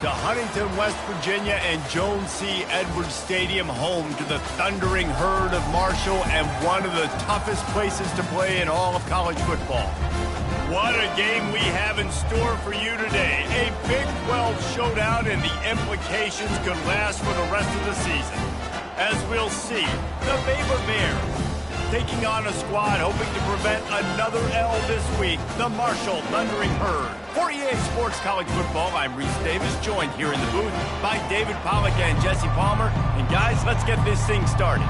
To Huntington, West Virginia and Jones C. Edwards Stadium, home to the Thundering Herd of Marshall and one of the toughest places to play in all of college football. What a game we have in store for you today. A Big 12 showdown, and the implications could last for the rest of the season. As we'll see, the Baylor Bears taking on a squad hoping to prevent another L this week, the Marshall Thundering Herd. For EA Sports College Football, I'm Reese Davis, joined here in the booth by David Pollack and Jesse Palmer. And guys, let's get this thing started.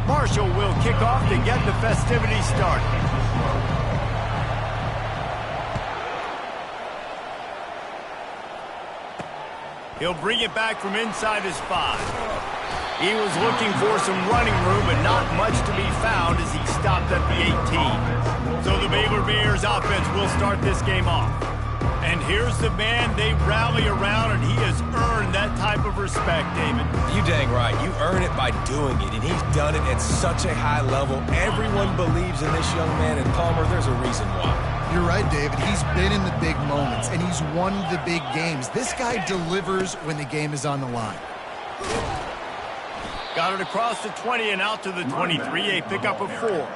Marshall will kick off to get the festivities started. He'll bring it back from inside his 5. He was looking for some running room, but not much to be found as he stopped at the 18. So the Baylor Bears offense will start this game off. And here's the man they rally around, and he has earned that type of respect, David. You dang right. You earn it by doing it, and he's done it at such a high level. Everyone believes in this young man, and Palmer, there's a reason why. You're right, David. He's been in the big moments, and he's won the big games. This guy delivers when the game is on the line. Got it across the 20 and out to the 23, a pickup of 4.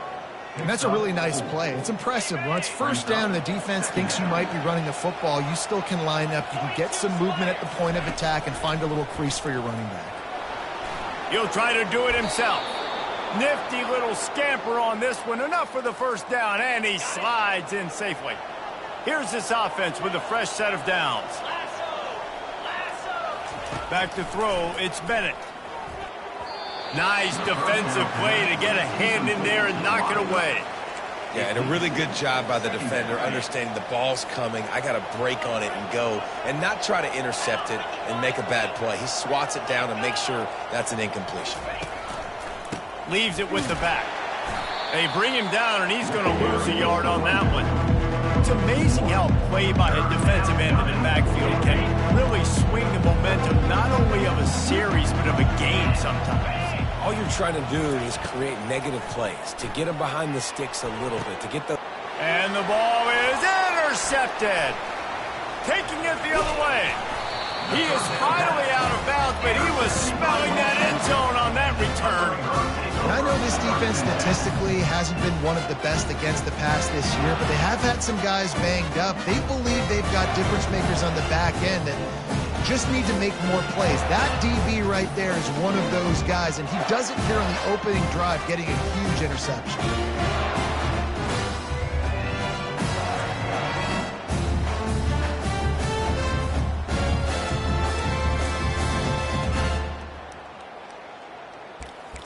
And that's a really nice play. It's impressive. When it's first down and the defense thinks you might be running the football, you still can line up. You can get some movement at the point of attack and find a little crease for your running back. He'll try to do it himself. Nifty little scamper on this one. Enough for the first down, and he slides in safely. Here's this offense with a fresh set of downs. Back to throw, it's Bennett. Nice defensive play to get a hand in there and knock it away. Yeah, and a really good job by the defender, understanding the ball's coming. I got to break on it and go, and not try to intercept it and make a bad play. He swats it down and makes sure that's an incompletion. Leaves it with the back. They bring him down, and he's going to lose a yard on that one. It's amazing how play by a defensive end in the backfield can really swing the momentum not only of a series but of a game sometimes. All you're trying to do is create negative plays, to get them behind the sticks a little bit, to get the... And the ball is intercepted. Taking it the other way. He is finally out of bounds, but he was smelling that end zone on that return. And I know this defense statistically hasn't been one of the best against the pass this year, but they have had some guys banged up. They believe they've got difference makers on the back end that just need to make more plays. That DB right there is one of those guys, and he does it here on the opening drive, getting a huge interception.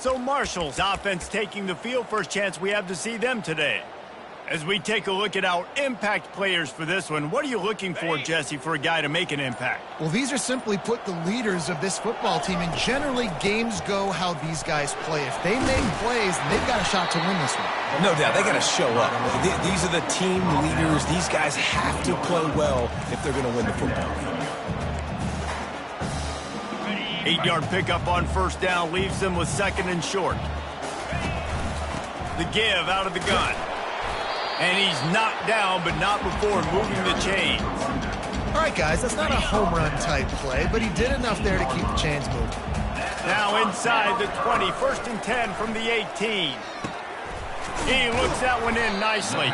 So Marshall's offense taking the field. First chance we have to see them today. As we take a look at our impact players for this one, what are you looking for, Jesse, for a guy to make an impact? Well, these are simply put the leaders of this football team, and generally games go how these guys play. If they make plays, they've got a shot to win this one. No doubt, they got to show up. These are the team leaders. These guys have to play well if they're going to win the football game. 8-yard pickup on first down leaves them with 2nd and short. The give out of the gun. And he's knocked down, but not before moving the chains. All right, guys, that's not a home run type play, but he did enough there to keep the chains moving. Now inside the 20, 1st and 10 from the 18. He looks that one in nicely.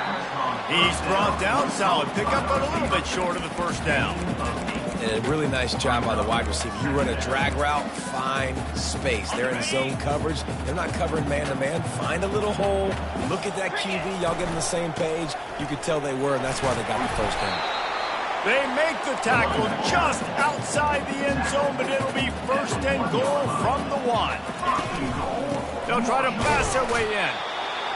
He's brought down, solid pickup, but a little bit short of the first down. And a really nice job by the wide receiver. You run a drag route, find space. They're in zone coverage. They're not covering man-to-man. Find a little hole. Look at that QB. Y'all get on the same page. You could tell they were, and that's why they got the first down. They make the tackle just outside the end zone, but it'll be 1st and goal from the 1. They'll try to pass their way in.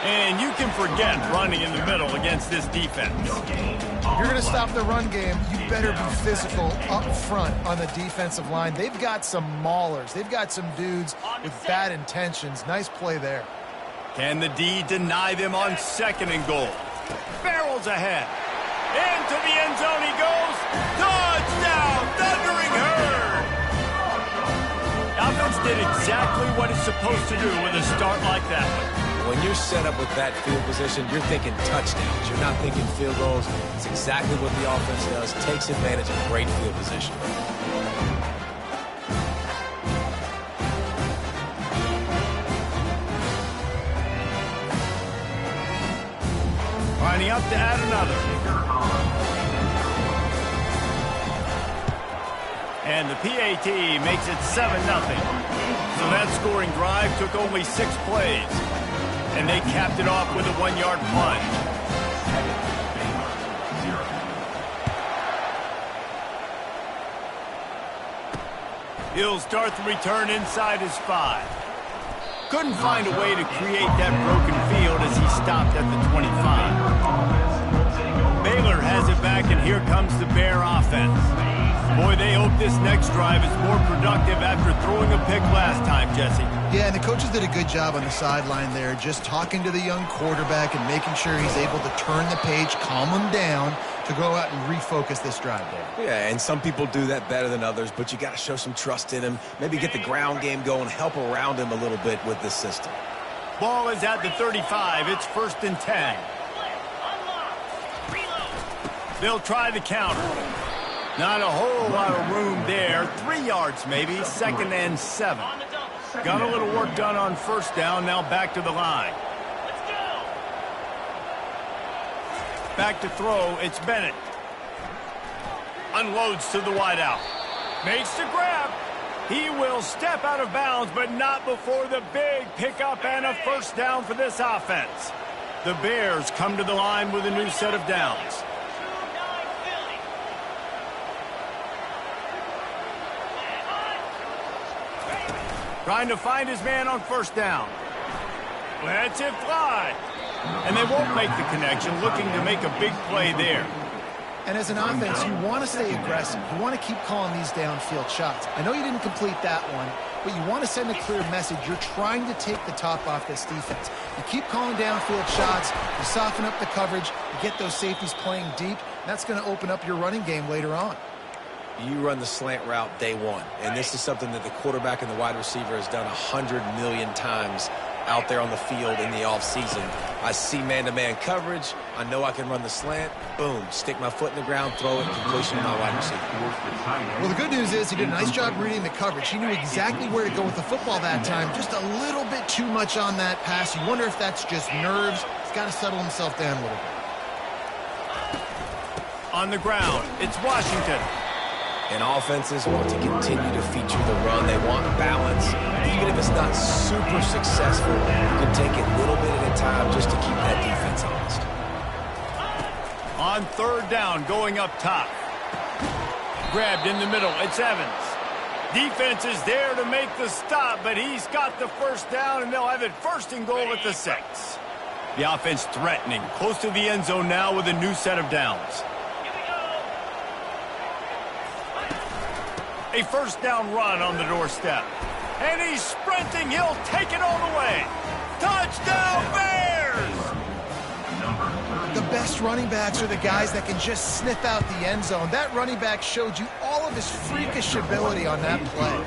And you can forget running in the middle against this defense. If you're going to stop the run game, you better be physical up front on the defensive line. They've got some maulers. They've got some dudes with bad intentions. Nice play there. Can the D deny them on 2nd and goal? Barrels ahead. Into the end zone he goes. Touchdown, Thundering Herd. The offense did exactly what it's supposed to do with a start like that one. When you're set up with that field position, you're thinking touchdowns. You're not thinking field goals. It's exactly what the offense does. Takes advantage of great field position. Lining up to add another. And the PAT makes it 7-0. So that scoring drive took only 6 plays. And they capped it off with a 1-yard plunge. He'll start the return inside his 5. Couldn't find a way to create that broken field as he stopped at the 25. Baylor has it back, and here comes the Bear offense. Boy, they hope this next drive is more productive after throwing a pick last time, Jesse. Yeah, and the coaches did a good job on the sideline there, just talking to the young quarterback and making sure he's able to turn the page, calm him down, to go out and refocus this drive there. Yeah, and some people do that better than others, but you got to show some trust in him. Maybe get the ground game going, help around him a little bit with this system. Ball is at the 35. It's 1st and 10. They'll try the counter. Not a whole lot of room there. 3 yards maybe. 2nd and 7. Got a little work done on 1st down. Now back to the line. Back to throw. It's Bennett. Unloads to the wideout. Makes the grab. He will step out of bounds, but not before the big pickup and a 1st down for this offense. The Bears come to the line with a new set of downs. Trying to find his man on 1st down. Lets it fly. And they won't make the connection, looking to make a big play there. And as an offense, you want to stay aggressive. You want to keep calling these downfield shots. I know you didn't complete that one, but you want to send a clear message. You're trying to take the top off this defense. You keep calling downfield shots, you soften up the coverage, you get those safeties playing deep. That's going to open up your running game later on. You run the slant route day one, and this is something that the quarterback and the wide receiver has done 100 million times out there on the field in the offseason. I see man-to-man coverage. I know I can run the slant. Boom, stick my foot in the ground, throw it, completion to my wide receiver. Well, the good news is he did a nice job reading the coverage. He knew exactly where to go with the football that time. Just a little bit too much on that pass. You wonder if that's just nerves. He's got to settle himself down a little bit. On the ground, it's Washington. And offenses want to continue to feature the run. They want balance. Even if it's not super successful, you can take it a little bit at a time just to keep that defense honest. On 3rd down, going up top. Grabbed in the middle. It's Evans. Defense is there to make the stop, but he's got the 1st down, and they'll have it 1st and goal at the 6. The offense threatening. Close to the end zone now with a new set of downs. A 1st down run on the doorstep. And he's sprinting. He'll take it all the way. Touchdown, Bears! The best running backs are the guys that can just sniff out the end zone. That running back showed you all of his freakish ability on that play.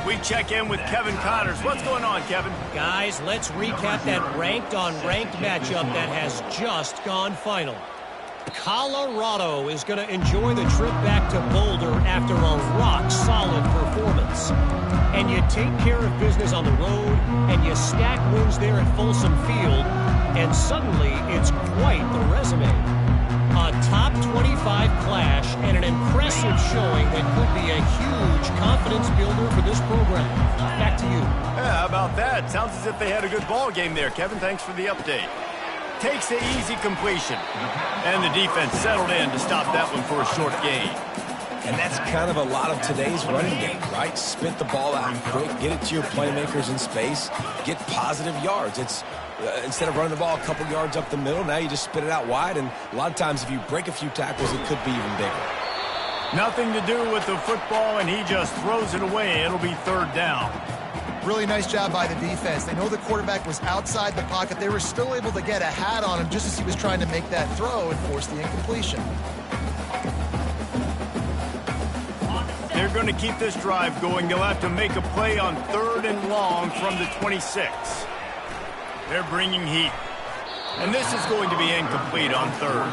We check in with Kevin Connors. What's going on, Kevin? Guys, let's recap that ranked-on-ranked matchup that has just gone final. Colorado is going to enjoy the trip back to Boulder after a rock-solid performance. And you take care of business on the road, and you stack wins there at Folsom Field, and suddenly it's quite the resume. A top 25 clash and an impressive showing that could be a huge confidence builder for this program. Back to you. Yeah, how about that? Sounds as if they had a good ball game there, Kevin. Thanks for the update. Takes the easy completion. And the defense settled in to stop that one for a short gain. And that's kind of a lot of today's running game, right? Spit the ball out quick, get it to your playmakers in space, get positive yards. It's instead of running the ball a couple yards up the middle, now you just spit it out wide, and a lot of times if you break a few tackles, it could be even bigger. Nothing to do with the football, and he just throws it away. It'll be 3rd down. Really nice job by the defense. They know the quarterback was outside the pocket. They were still able to get a hat on him just as he was trying to make that throw and force the incompletion. They're going to keep this drive going. They'll have to make a play on 3rd and long from the 26. They're bringing heat. And this is going to be incomplete on third.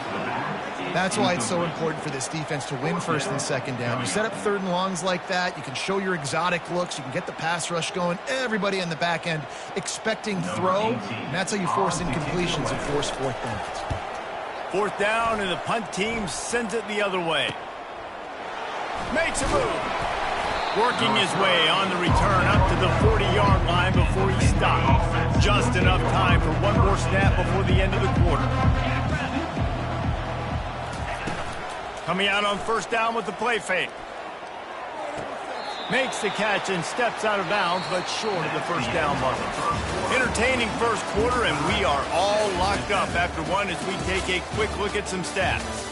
That's why it's so important for this defense to win first and second down. You set up third and longs like that, you can show your exotic looks, you can get the pass rush going, everybody in the back end expecting throw, and that's how you force incompletions and force fourth downs. Fourth down, and the punt team sends it the other way. Makes a move. Working his way on the return up to the 40-yard line before he stopped. Just enough time for one more snap before the end of the quarter. Coming out on first down with the play fake. Makes the catch and steps out of bounds, but short of the first down button. Entertaining first quarter, and we are all locked up after one as we take a quick look at some stats.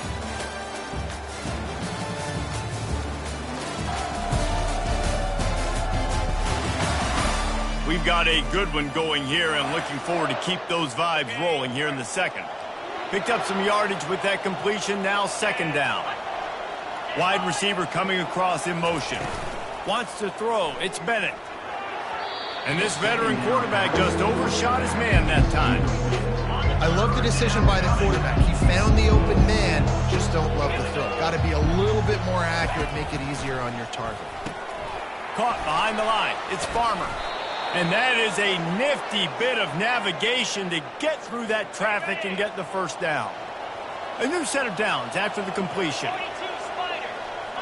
We've got a good one going here, and looking forward to keep those vibes rolling here in the second. Picked up some yardage with that completion, now second down. Wide receiver coming across in motion. Wants to throw, it's Bennett. And this veteran quarterback just overshot his man that time. I love the decision by the quarterback. He found the open man, just don't love the throw. Got to be a little bit more accurate, make it easier on your target. Caught behind the line, it's Farmer. And that is a nifty bit of navigation to get through that traffic and get the first down. A new set of downs after the completion.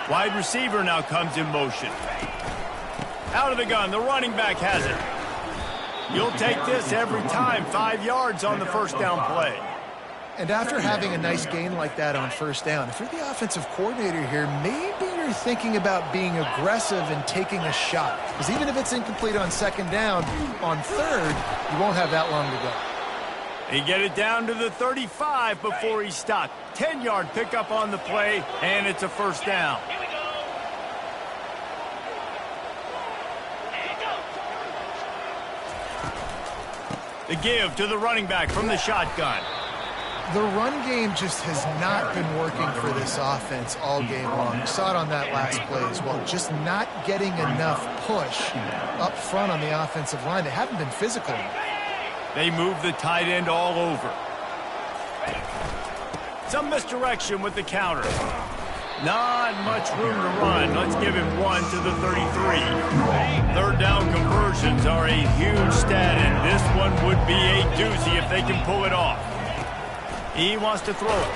Wide receiver now comes in motion. Out of the gun, the running back has it. You'll take this every time, 5 yards on the first down play. And after having a nice gain like that on first down, if you're the offensive coordinator here, maybe you're thinking about being aggressive and taking a shot. Because even if it's incomplete on second down, on third, you won't have that long to go. He get it down to the 35 before he stopped. 10-yard pickup on the play, and it's a first down. The give to the running back from the shotgun. The run game just has not been working for this offense all game long. You saw it on that last play as well. Just not getting enough push up front on the offensive line. They haven't been physical enough. They move the tight end all over. Some misdirection with the counter. Not much room to run. Let's give him one to the 33. Third down conversions are a huge stat, and this one would be a doozy if they can pull it off. He wants to throw it.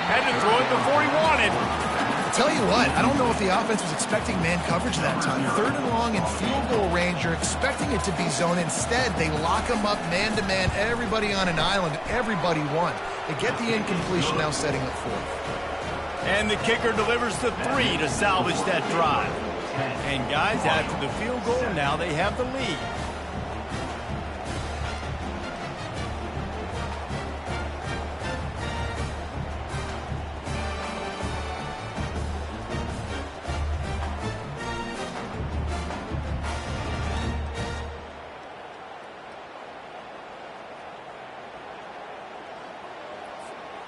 Had to throw it before he wanted. I'll tell you what, I don't know if the offense was expecting man coverage that time. Third and long in field goal range, you're expecting it to be zone. Instead, they lock them up man-to-man, everybody on an island, everybody won. They get the incompletion, now setting up fourth. And the kicker delivers the 3 to salvage that drive. And guys, after the field goal, now they have the lead.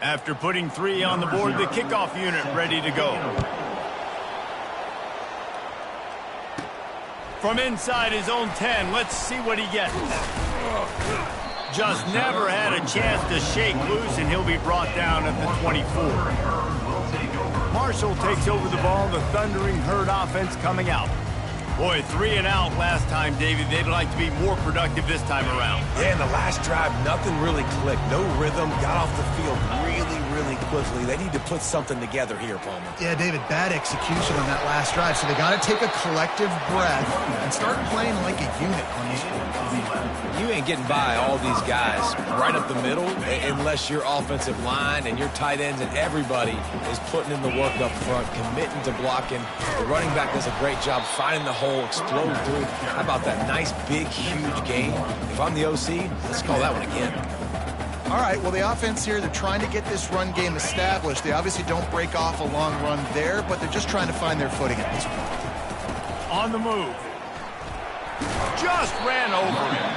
After putting 3 on the board, the kickoff unit ready to go. From inside his own 10, let's see what he gets. Just never had a chance to shake loose, and he'll be brought down at the 24. Marshall takes over the ball, the Thundering Herd offense coming out. Boy, 3 and out last time, David. They'd like to be more productive this time around. Yeah, in the last drive, nothing really clicked. No rhythm, got off the field really quickly. They need to put something together here, Palmer. Yeah, David, bad execution on that last drive. So they got to take a collective breath and start playing like a unit on this one. You ain't getting by all these guys right up the middle unless your offensive line and your tight ends and everybody is putting in the work up front, committing to blocking. The running back does a great job finding the hole, explode through. How about that nice, big, huge gain? If I'm the OC, let's call that one again. All right, well, the offense here, they're trying to get this run game established. They obviously don't break off a long run there, but they're just trying to find their footing at this point. On the move. Just ran over him.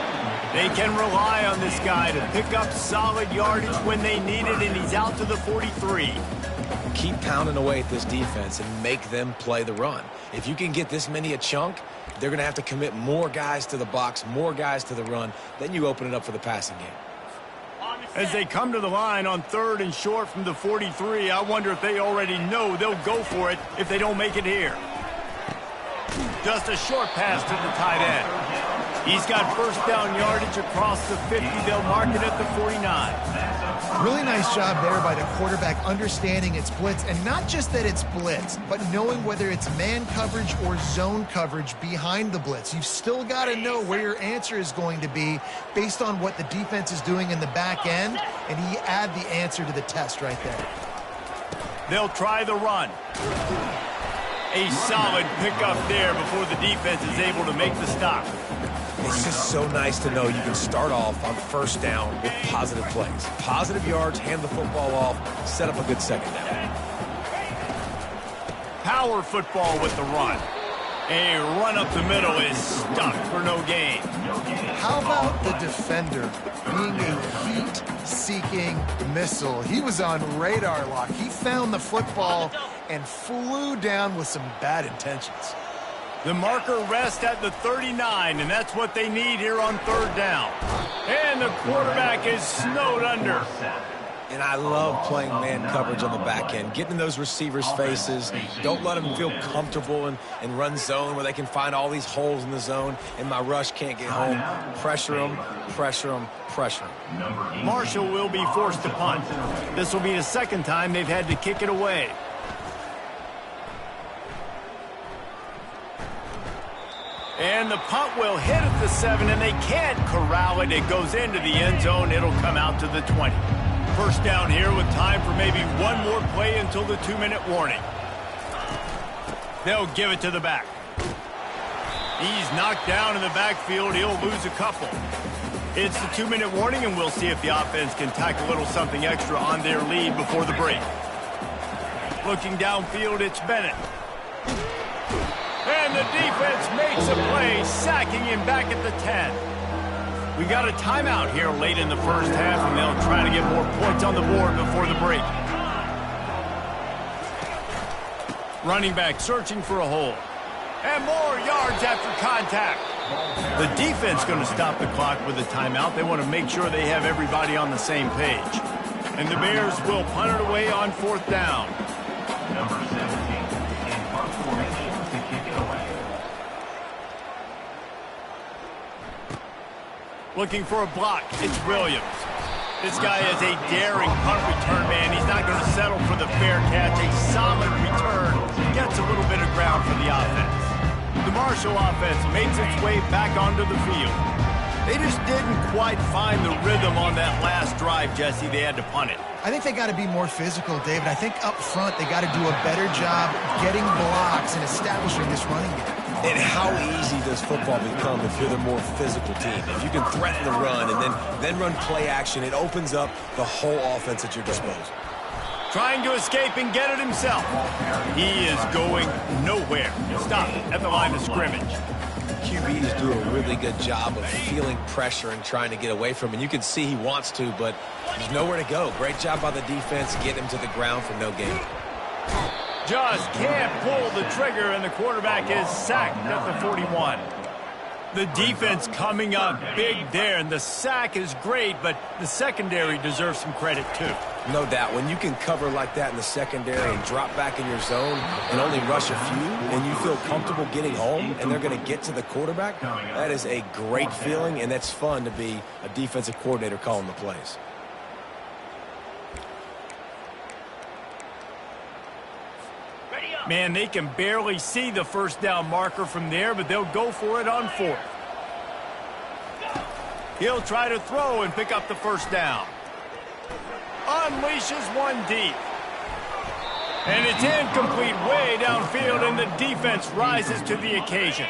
They can rely on this guy to pick up solid yardage when they need it, and he's out to the 43. keep pounding away at this defense and make them play the run. If you can get this many a chunk, they're going to have to commit more guys to the box, more guys to the run. Then you open it up for the passing game. As they come to the line on 3rd and short from the 43, I wonder if they already know they'll go for it if they don't make it here. Just a short pass to the tight end. He's got first down yardage across the 50. They'll mark it at the 49. Really nice job there by the quarterback understanding it's blitz, and not just that it's blitz, but knowing whether it's man coverage or zone coverage behind the blitz. You've still got to know where your answer is going to be based on what the defense is doing in the back end, and he add the answer to the test right there. They'll try the run. A solid pickup there before the defense is able to make the stop. It's just so nice to know you can start off on first down with positive plays. Positive yards, hand the football off, set up a good second down. Power football with the run. A run up the middle is stuck for no gain. How about the defender being a heat-seeking missile? He was on radar lock. He found the football and flew down with some bad intentions. The marker rests at the 39, and that's what they need here on 3rd down. And the quarterback is snowed under. And I love playing man coverage on the back end, getting in those receivers' faces. Don't let them feel comfortable and run zone where they can find all these holes in the zone, and my rush can't get home. Pressure them, pressure them, pressure them. Marshall will be forced to punt. This will be the second time they've had to kick it away. And the punt will hit at the 7, and they can't corral it. It goes into the end zone. It'll come out to the 20. First down here with time for maybe one more play until the 2-minute warning. They'll give it to the back. He's knocked down in the backfield. He'll lose a couple. It's the 2-minute warning, and we'll see if the offense can tack a little something extra on their lead before the break. Looking downfield, it's Bennett. And the defense makes a play, sacking him back at the 10. We got a timeout here late in the first half, and they'll try to get more points on the board before the break. Running back searching for a hole. And more yards after contact. The defense going to stop the clock with a timeout. They want to make sure they have everybody on the same page. And the Bears will punt it away on 4th down. Number 17 in punt formation to kick it away. Looking for a block, it's Williams. This guy is a daring punt return man. He's not going to settle for the fair catch. A solid return gets a little bit of ground for the offense. The Marshall offense makes its way back onto the field. They just didn't quite find the rhythm on that last drive, Jesse. They had to punt it. I think they got to be more physical, David. I think up front they got to do a better job getting blocks and establishing this running game. And how easy does football become if you're the more physical team? If you can threaten the run and then run play action, it opens up the whole offense at your disposal. Trying to escape and get it himself. He is going nowhere. Stop at the line of scrimmage. QBs do a really good job of feeling pressure and trying to get away from him. And you can see he wants to, but there's nowhere to go. Great job by the defense, get him to the ground for no gain. Just can't pull the trigger, and the quarterback is sacked at the 41. The defense coming up big there, and the sack is great, but the secondary deserves some credit too. No doubt. When you can cover like that in the secondary and drop back in your zone and only rush a few, and you feel comfortable getting home and they're going to get to the quarterback, that is a great feeling, and that's fun to be a defensive coordinator calling the plays. Man, they can barely see the first down marker from there, but they'll go for it on 4th. He'll try to throw and pick up the first down. Unleashes one deep. And it's incomplete way downfield, and the defense rises to the occasion.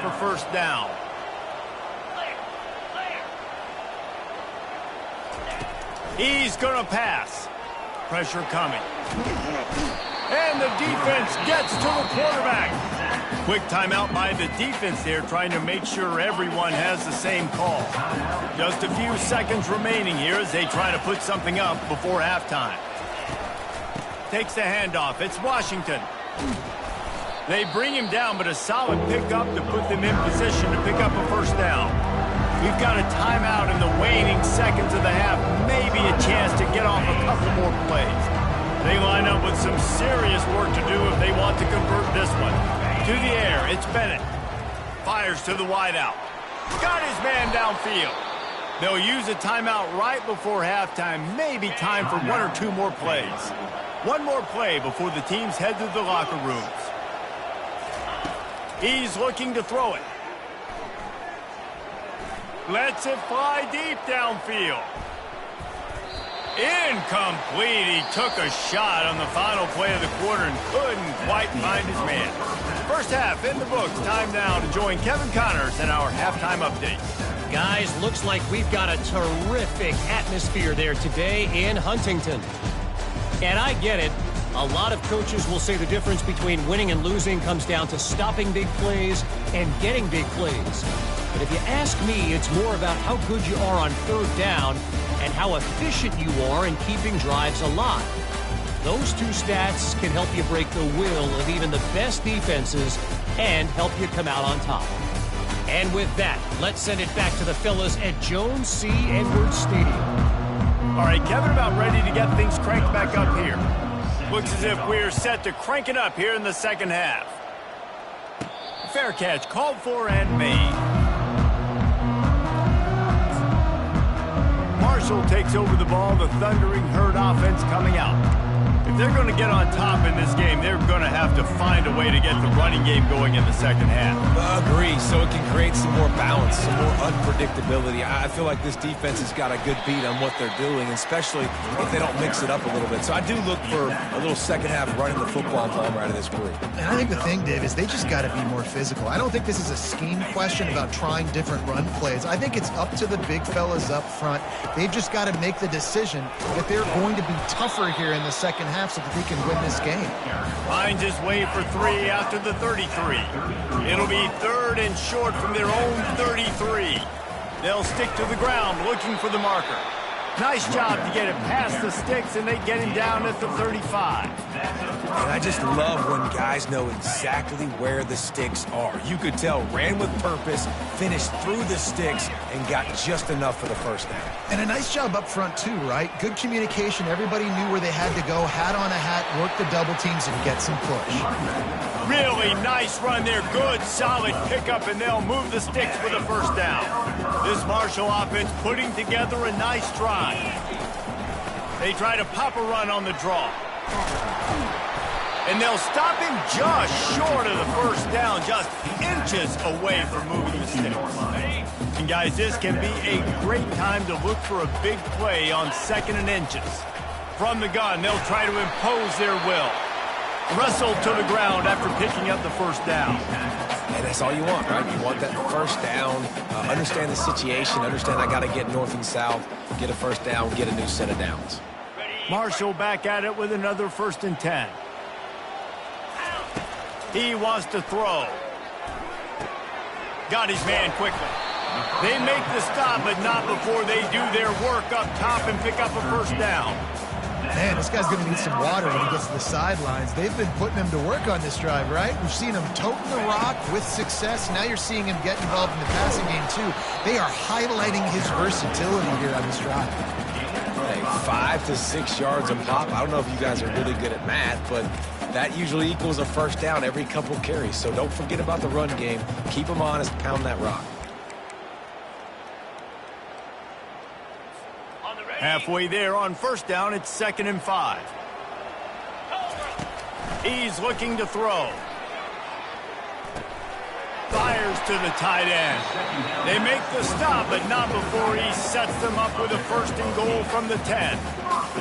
For first down. He's going to pass. Pressure coming. And the defense gets to the quarterback. Quick timeout by the defense there, trying to make sure everyone has the same call. Just a few seconds remaining here as they try to put something up before halftime. Takes the handoff. It's Washington. They bring him down, but a solid pickup to put them in position to pick up a first down. We've got a timeout in the waning seconds of the half. Maybe a chance to get off a couple more plays. They line up with some serious work to do if they want to convert this one. To the air, it's Bennett. Fires to the wideout. Got his man downfield. They'll use a timeout right before halftime. Maybe time for one or two more plays. One more play before the teams head to the locker rooms. He's looking to throw it. Lets it fly deep downfield. Incomplete. He took a shot on the final play of the quarter and couldn't quite find his man. First half in the books. Time now to join Kevin Connors in our halftime update. Guys, looks like we've got a terrific atmosphere there today in Huntington. And I get it. A lot of coaches will say the difference between winning and losing comes down to stopping big plays and getting big plays. But if you ask me, it's more about how good you are on third down and how efficient you are in keeping drives alive. Those two stats can help you break the will of even the best defenses and help you come out on top. And with that, let's send it back to the fellas at Jones C. Edwards Stadium. All right, Kevin, about ready to get things cranked back up here. Looks as if we're set to crank it up here in the second half. Fair catch called for and made. Marshall takes over the ball. The Thundering Herd offense coming out. If they're going to get on top in this game, they're going to have to find a way to get the running game going in the second half. Agree, so it can create some more balance, some more unpredictability. I feel like this defense has got a good beat on what they're doing, especially if they don't mix it up a little bit. So I do look for a little second half running the football ball out of this group. And I think the thing, Dave, is they just got to be more physical. I don't think this is a scheme question about trying different run plays. I think it's up to the big fellas up front. They've just got to make the decision that they're going to be tougher here in the second half so that they can win this game. Finds his way for three after the 33. It'll be third and short from their own 33. They'll stick to the ground looking for the marker. Nice job to get it past the sticks, and they get him down at the 35. And I just love when guys know exactly where the sticks are. You could tell, ran with purpose, finished through the sticks, and got just enough for the first down. And a nice job up front, too, right? Good communication. Everybody knew where they had to go. Hat on a hat, work the double teams, and get some push. Really nice run there. Good, solid pickup, and they'll move the sticks for the first down. This Marshall offense putting together a nice drive. They try to pop a run on the draw. And they'll stop him just short of the first down, just inches away from moving the sticks. And guys, this can be a great time to look for a big play on second and inches. From the gun, they'll try to impose their will. Wrestled to the ground after picking up the first down. And that's all you want, right? You want that first down, understand the situation, understand I got to get north and south, get a first down, get a new set of downs. Marshall back at it with another 1st and 10. He wants to throw. Got his man quickly. They make the stop, but not before they do their work up top and pick up a first down. Man, this guy's going to need some water when he gets to the sidelines. They've been putting him to work on this drive, right? We've seen him toting the rock with success. Now you're seeing him get involved in the passing game, too. They are highlighting his versatility here on this drive. Hey, 5 to 6 yards a pop. I don't know if you guys are really good at math, but that usually equals a first down every couple carries. So don't forget about the run game. Keep them honest, pound that rock. Halfway there on first down, it's 2nd and 5. He's looking to throw. Fires to the tight end. They make the stop, but not before he sets them up with a 1st and goal from the 10.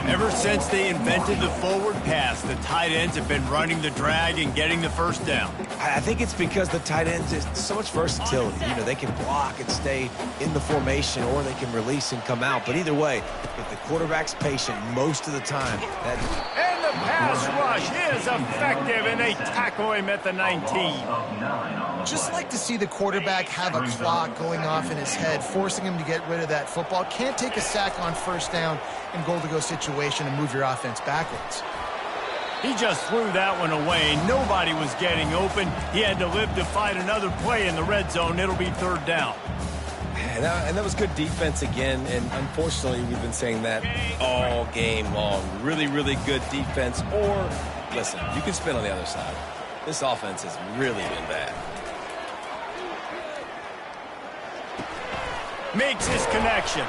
Ever since they invented the forward pass, the tight ends have been running the drag and getting the first down. I think it's because the tight ends is so much versatility. You know, they can block and stay in the formation, or they can release and come out. But either way, if the quarterback's patient most of the time, And the pass rush is effective, and they tackle him at the 19. Just like to see the quarterback have a clock going off in his head, forcing him to get rid of that football. Can't take a sack on first down in goal-to-go situation and move your offense backwards. He just threw that one away. Nobody was getting open. He had to live to fight another play in the red zone. It'll be third down. and that was good defense again. And unfortunately, we've been saying that all game long. Really, really good defense. Or, listen, you can spin on the other side. This offense has really been bad. Makes his connection.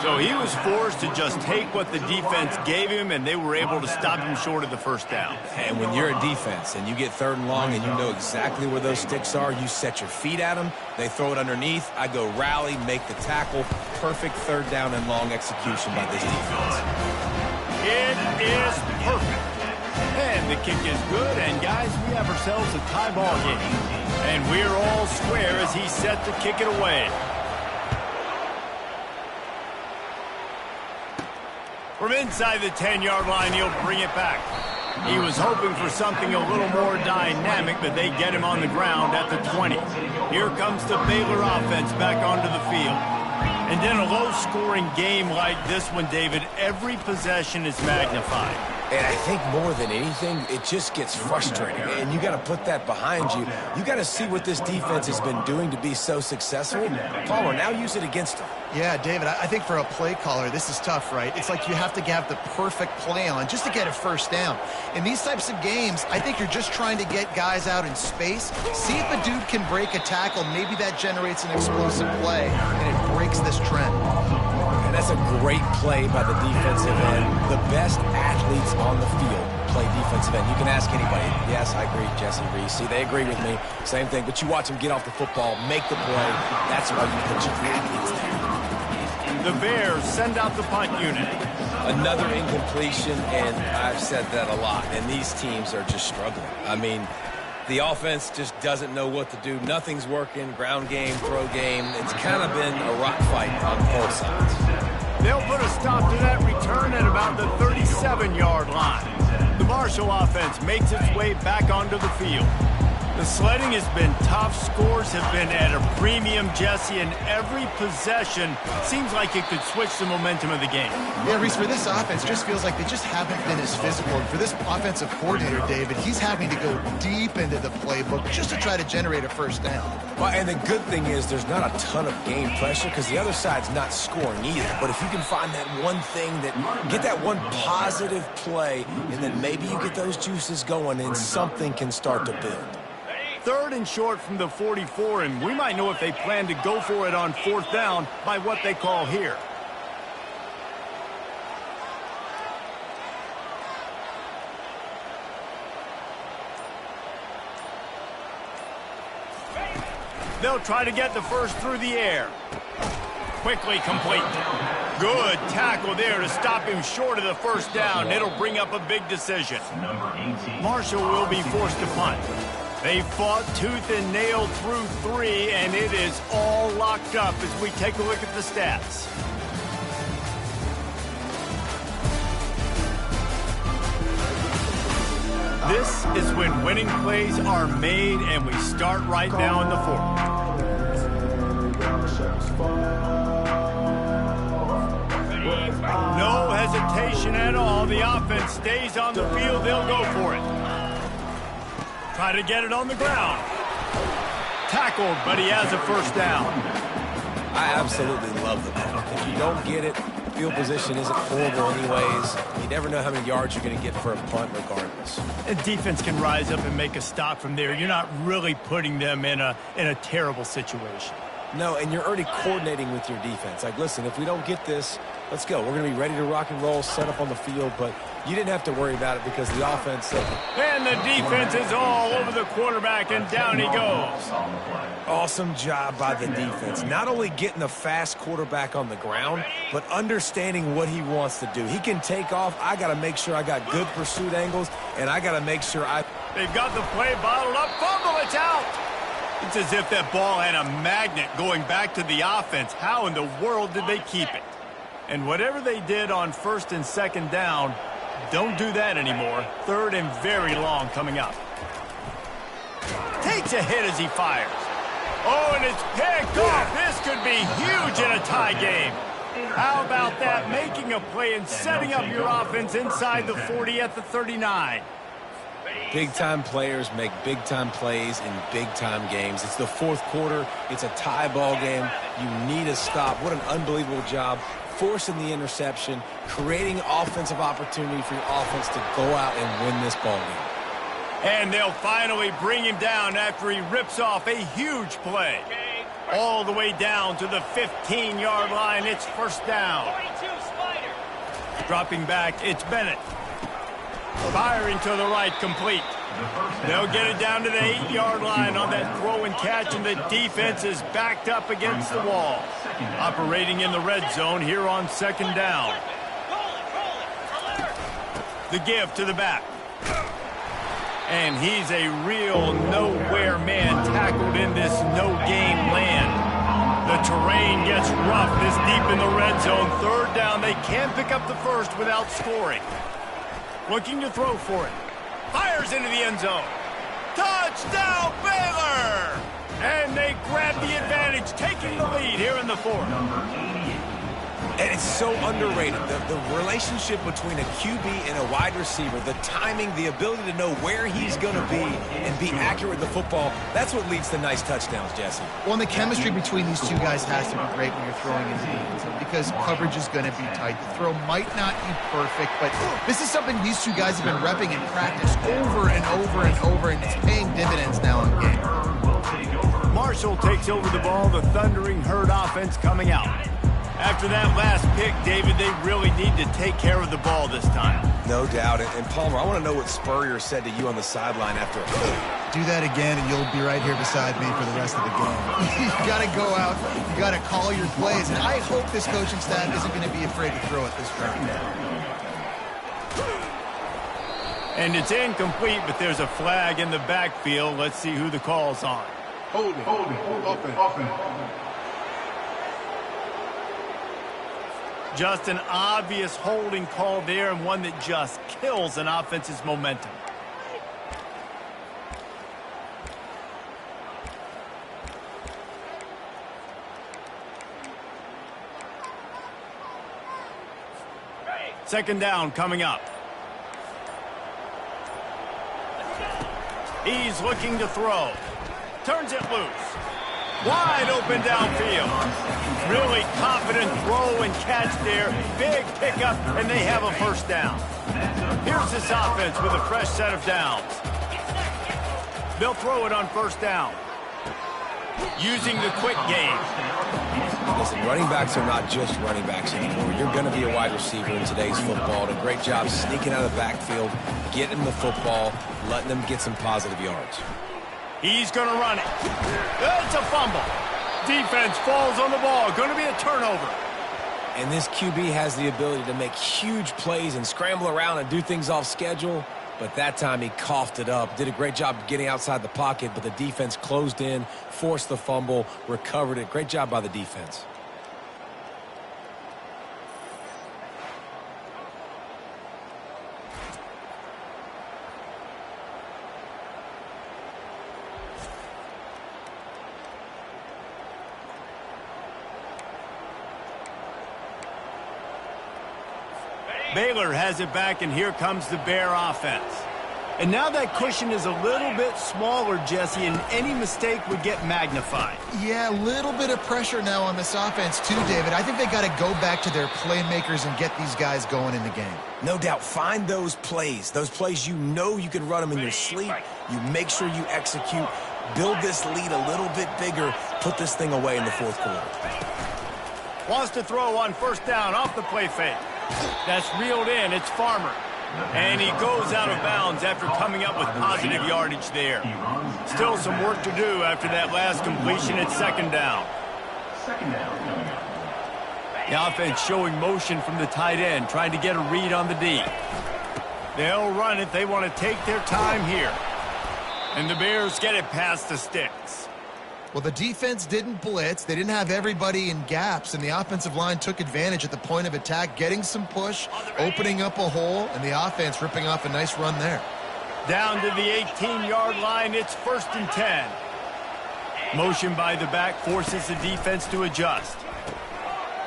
So he was forced to just take what the defense gave him, and they were able to stop him short of the first down. And when you're a defense and you get third and long and you know exactly where those sticks are, you set your feet at them, they throw it underneath, I go rally, make the tackle. Perfect third down and long execution by this defense. It is perfect. And the kick is good, and guys, we have ourselves a tie ball game. And we're all square as he's set to kick it away. From inside the 10-yard line, he'll bring it back. He was hoping for something a little more dynamic, but they get him on the ground at the 20. Here comes the Baylor offense back onto the field. And in a low-scoring game like this one, David, every possession is magnified. And I think more than anything, it just gets frustrating. And you got to put that behind you. You got to see what this defense has been doing to be so successful. Palmer, now use it against them. Yeah, David, I think for a play caller, this is tough, right? It's like you have to have the perfect play on just to get a first down. In these types of games, I think you're just trying to get guys out in space, see if a dude can break a tackle. Maybe that generates an explosive play, and it breaks this trend. And that's a great play by the defensive end. The best athletes on the field play defensive end. You can ask anybody. Yes, I agree, Jesse Reese. See, they agree with me. Same thing. But you watch them get off the football, make the play. That's why you put your athletes there. The Bears send out the punt unit. Another incompletion, and I've said that a lot. And these teams are just struggling. I mean, the offense just doesn't know what to do. Nothing's working. Ground game, throw game. It's kind of been a rock fight on both sides. They'll put a stop to that return at about the 37-yard line. The Marshall offense makes its way back onto the field. The sledding has been tough. Scores have been at a premium, Jesse, and every possession seems like it could switch the momentum of the game. Yeah, Reese, for this offense, just feels like they just haven't been as physical. And for this offensive coordinator, David, he's having to go deep into the playbook just to try to generate a first down. Well, and the good thing is there's not a ton of game pressure because the other side's not scoring either. But if you can find that one thing, that get that one positive play, and then maybe you get those juices going and something can start to build. Third and short from the 44, and we might know if they plan to go for it on fourth down by what they call here. They'll try to get the first through the air. Quickly complete. Good tackle there to stop him short of the first down. It'll bring up a big decision. Marshall will be forced to punt. They fought tooth and nail through three, and it is all locked up as we take a look at the stats. This is when winning plays are made, and we start right now in the fourth. No hesitation at all. The offense stays on the field. They'll go for it. Try to get it on the ground. Tackled, but he has a first down. I absolutely love the punt. If you don't get it, field position isn't horrible anyways. You never know how many yards you're going to get for a punt regardless. The defense can rise up and make a stop from there. You're not really putting them in a terrible situation. No, and you're already coordinating with your defense. Like, listen, if we don't get this, let's go. We're going to be ready to rock and roll, set up on the field, but you didn't have to worry about it because the offense... And the defense is all over the quarterback, and down he goes. Awesome job by the defense. Not only getting the fast quarterback on the ground, but understanding what he wants to do. He can take off. I got to make sure I got good pursuit angles, and I got to make sure I... They've got the play bottled up. Fumble, it's out. It's as if that ball had a magnet going back to the offense. How in the world did they keep it? And whatever they did on first and second down, don't do that anymore. Third and very long coming up. Takes a hit as he fires. Oh, and it's picked off. This could be huge in a tie game. How about that? Making a play and setting up your offense inside the 40 at the 39. Big-time players make big-time plays in big-time games. It's the fourth quarter. It's a tie ball game. You need a stop. What an unbelievable job forcing the interception, creating offensive opportunity for your offense to go out and win this ball game. And they'll finally bring him down after he rips off a huge play. All the way down to the 15-yard line. It's first down. Dropping back, it's Bennett. Firing to the right, complete. They'll get it down to the 8-yard line on that throw and catch, and the defense is backed up against the wall. Operating in the red zone here on second down. The give to the back. And he's a real nowhere man tackled in this no-game land. The terrain gets rough this deep in the red zone. Third down, they can't pick up the first without scoring. Looking to throw for it. Fires into the end zone. Touchdown, Baylor! And they grab the advantage, taking the lead here in the fourth. And it's so underrated. The relationship between a QB and a wide receiver, the timing, the ability to know where he's going to be and be accurate with the football, that's what leads to nice touchdowns, Jesse. Well, and the chemistry between these two guys has to be great when you're throwing into the end zone because coverage is going to be tight. The throw might not be perfect, but this is something these two guys have been repping in practice over and over and over, and it's paying dividends now in game. Marshall takes over the ball, the Thundering Herd offense coming out. After that last pick, David, they really need to take care of the ball this time. No doubt. And Palmer, I want to know what Spurrier said to you on the sideline after. Do that again, and you'll be right here beside me for the rest of the game. You got to go out. You got to call your plays. And I hope this coaching staff isn't going to be afraid to throw it this round. And it's incomplete, but there's a flag in the backfield. Let's see who the call's on. Hold it. Offense. Just an obvious holding call there, and one that just kills an offense's momentum. Second down coming up. He's looking to throw. Turns it loose. Wide open downfield. Really confident throw and catch there. Big pickup, and they have a first down. Here's this offense with a fresh set of downs. They'll throw it on first down. Using the quick game. Listen, running backs are not just running backs anymore. You're going to be a wide receiver in today's football. And a great job sneaking out of the backfield, getting the football, letting them get some positive yards. He's going to run it. It's a fumble. Defense falls on the ball. Going to be a turnover. And this QB has the ability to make huge plays and scramble around and do things off schedule. But that time he coughed it up. Did a great job getting outside the pocket, but the defense closed in, forced the fumble, recovered it. Great job by the defense. Baylor has it back, and here comes the Bear offense. And now that cushion is a little bit smaller, Jesse, and any mistake would get magnified. Yeah, a little bit of pressure now on this offense too, David. I think they got to go back to their playmakers and get these guys going in the game. No doubt. Find those plays you know you can run them in your sleep. You make sure you execute. build this lead a little bit bigger, put this thing away in the fourth quarter. Wants to throw on first down off the play fake. That's reeled in. It's Farmer. And he goes out of bounds after coming up with positive yardage there. Still some work to do after that last completion at second down. The offense showing motion from the tight end, trying to get a read on the D. They'll run it. They want to take their time here. And the Bears get it past the sticks. Well, the defense didn't blitz. They didn't have everybody in gaps, and the offensive line took advantage at the point of attack, getting some push, opening up a hole, and the offense ripping off a nice run there. Down to the 18-yard line, it's 1st and 10. Motion by the back forces the defense to adjust.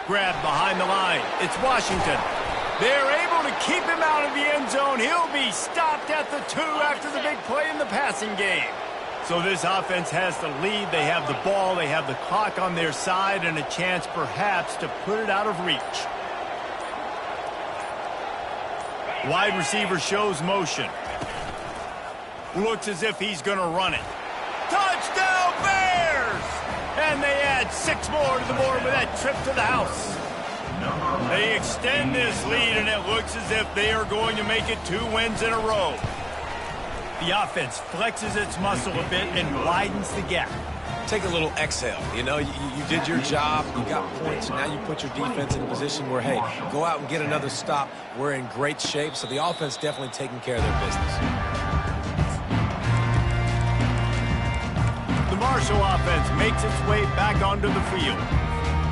Grab behind the line. It's Washington. They're able to keep him out of the end zone. He'll be stopped at the 2 after the big play in the passing game. So this offense has the lead. They have the ball. They have the clock on their side and a chance perhaps to put it out of reach. Wide receiver shows motion. Looks as if he's going to run it. Touchdown Bears! And they add 6 more to the board with that trip to the house. They extend this lead, and it looks as if they are going to make it 2 wins in a row. The offense flexes its muscle a bit and widens the gap. Take a little exhale. You know, you did your job. You got points. Now you put your defense in a position where, hey, go out and get another stop. We're in great shape, so the offense definitely taking care of their business. The Marshall offense makes its way back onto the field.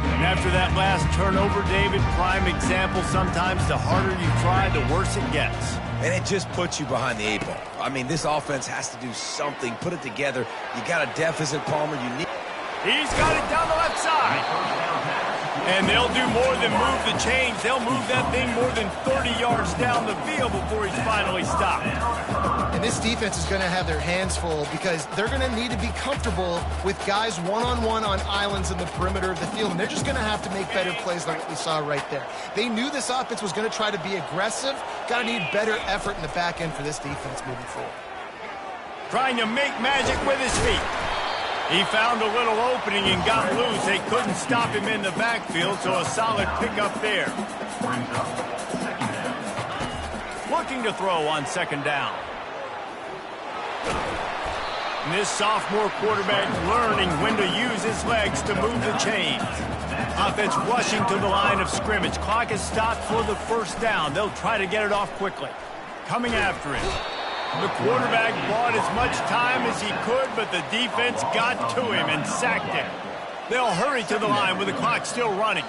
And after that last turnover, David, prime example, sometimes the harder you try, the worse it gets. And it just puts you behind the 8 ball. I mean, this offense has to do something, put it together. You got a deficit, Palmer. You need. He's got it down the left side. And they'll do more than move the chains. They'll move that thing more than 30 yards down the field before he's finally stopped. And this defense is going to have their hands full because they're going to need to be comfortable with guys one-on-one on islands in the perimeter of the field. And they're just going to have to make better plays like what we saw right there. They knew this offense was going to try to be aggressive. Got to need better effort in the back end for this defense moving forward. Trying to make magic with his feet. He found a little opening and got loose. They couldn't stop him in the backfield, so a solid pickup there. Looking to throw on second down. And this sophomore quarterback learning when to use his legs to move the chains. Offense rushing to the line of scrimmage. Clock is stopped for the first down. They'll try to get it off quickly. Coming after it. The quarterback bought as much time as he could, but the defense got to him and sacked him. They'll hurry to the line with the clock still running.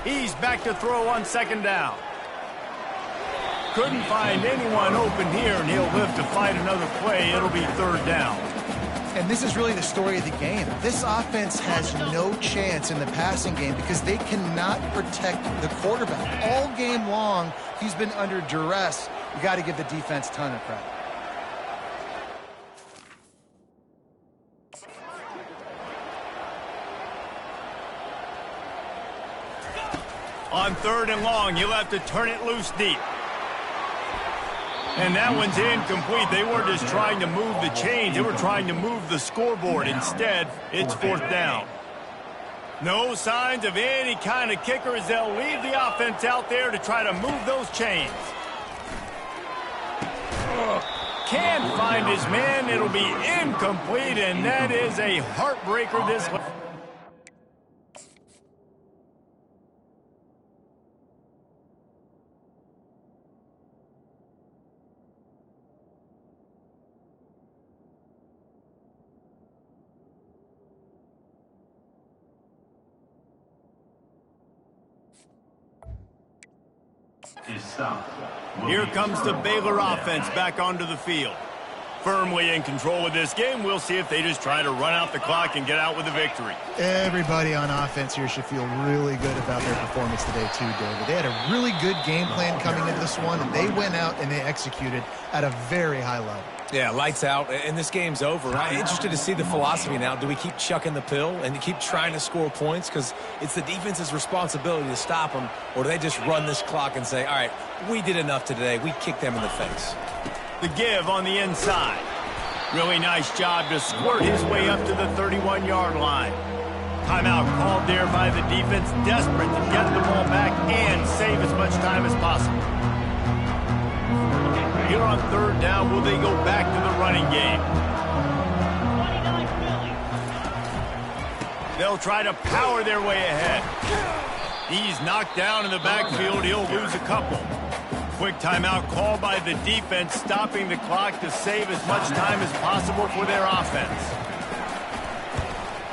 He's back to throw on second down. Couldn't find anyone open here, and he'll live to fight another play. It'll be third down. And this is really the story of the game. This offense has no chance in the passing game because they cannot protect the quarterback. All game long, he's been under duress. You got to give the defense a ton of credit. On third and long, you'll have to turn it loose deep. And that one's incomplete. They weren't just trying to move the chains. They were trying to move the scoreboard. Instead, it's fourth down. No signs of any kind of kicker as they'll leave the offense out there to try to move those chains. Can't find his man. It'll be incomplete, and that is a heartbreaker this way. Here comes the Baylor offense back onto the field. Firmly in control of this game. We'll see if they just try to run out the clock and get out with a victory. Everybody on offense here should feel really good about their performance today too, David. They had a really good game plan coming into this one, and they went out and they executed at a very high level. Yeah, lights out, and this game's over. I'm interested to see the philosophy now. Do we keep chucking the pill and keep trying to score points? Because it's the defense's responsibility to stop them, or do they just run this clock and say, all right, we did enough today. We kicked them in the face. The give on the inside. Really nice job to squirt his way up to the 31-yard line. Timeout called there by the defense, desperate to get the ball back and save as much time as possible. Here on third down, will they go back to the running game? They'll try to power their way ahead. He's knocked down in the backfield. He'll lose a couple. Quick timeout called by the defense, stopping the clock to save as much time as possible for their offense.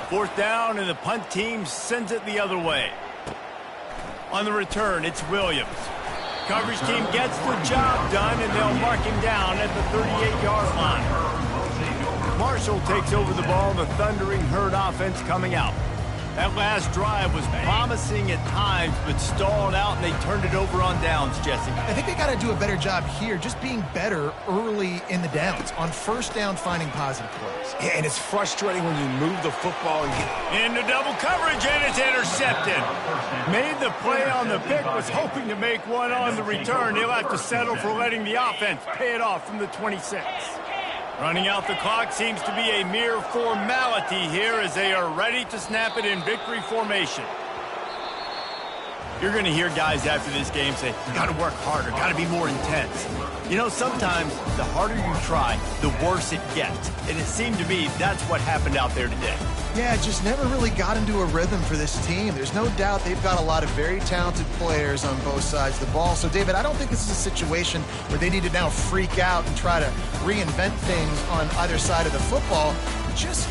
Fourth down, and the punt team sends it the other way. On the return, it's Williams. Coverage team gets the job done, and they'll mark him down at the 38-yard line. Marshall takes over the ball, the Thundering Herd offense coming out. That last drive was promising at times, but stalled out, and they turned it over on downs, Jesse. I think they got to do a better job here, just being better early in the downs, on first down finding positive plays. Yeah, and it's frustrating when you move the football and get into double coverage, and it's intercepted. Made the play on the pick, was hoping to make one on the return. He'll have to settle for letting the offense pay it off from the 26. Running out the clock seems to be a mere formality here as they are ready to snap it in victory formation. You're going to hear guys after this game say, got to work harder, got to be more intense. You know, sometimes the harder you try, the worse it gets. And it seemed to me that's what happened out there today. Yeah, just never really got into a rhythm for this team. There's no doubt they've got a lot of very talented players on both sides of the ball. So, David, I don't think this is a situation where they need to now freak out and try to reinvent things on either side of the football. Just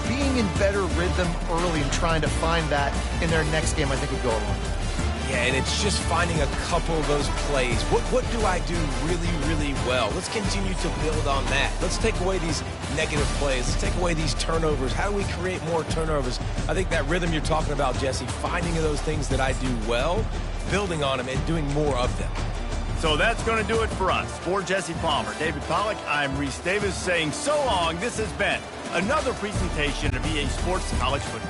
being in better rhythm early and trying to find that in their next game, I think would go a long way. Yeah, and it's just finding a couple of those plays. What do I do really, really well? Let's continue to build on that. Let's take away these negative plays. Let's take away these turnovers. How do we create more turnovers? I think that rhythm you're talking about, Jesse, finding those things that I do well, building on them, and doing more of them. So that's going to do it for us. For Jesse Palmer, David Pollack, I'm Reese Davis saying so long. This has been another presentation of EA Sports College Football.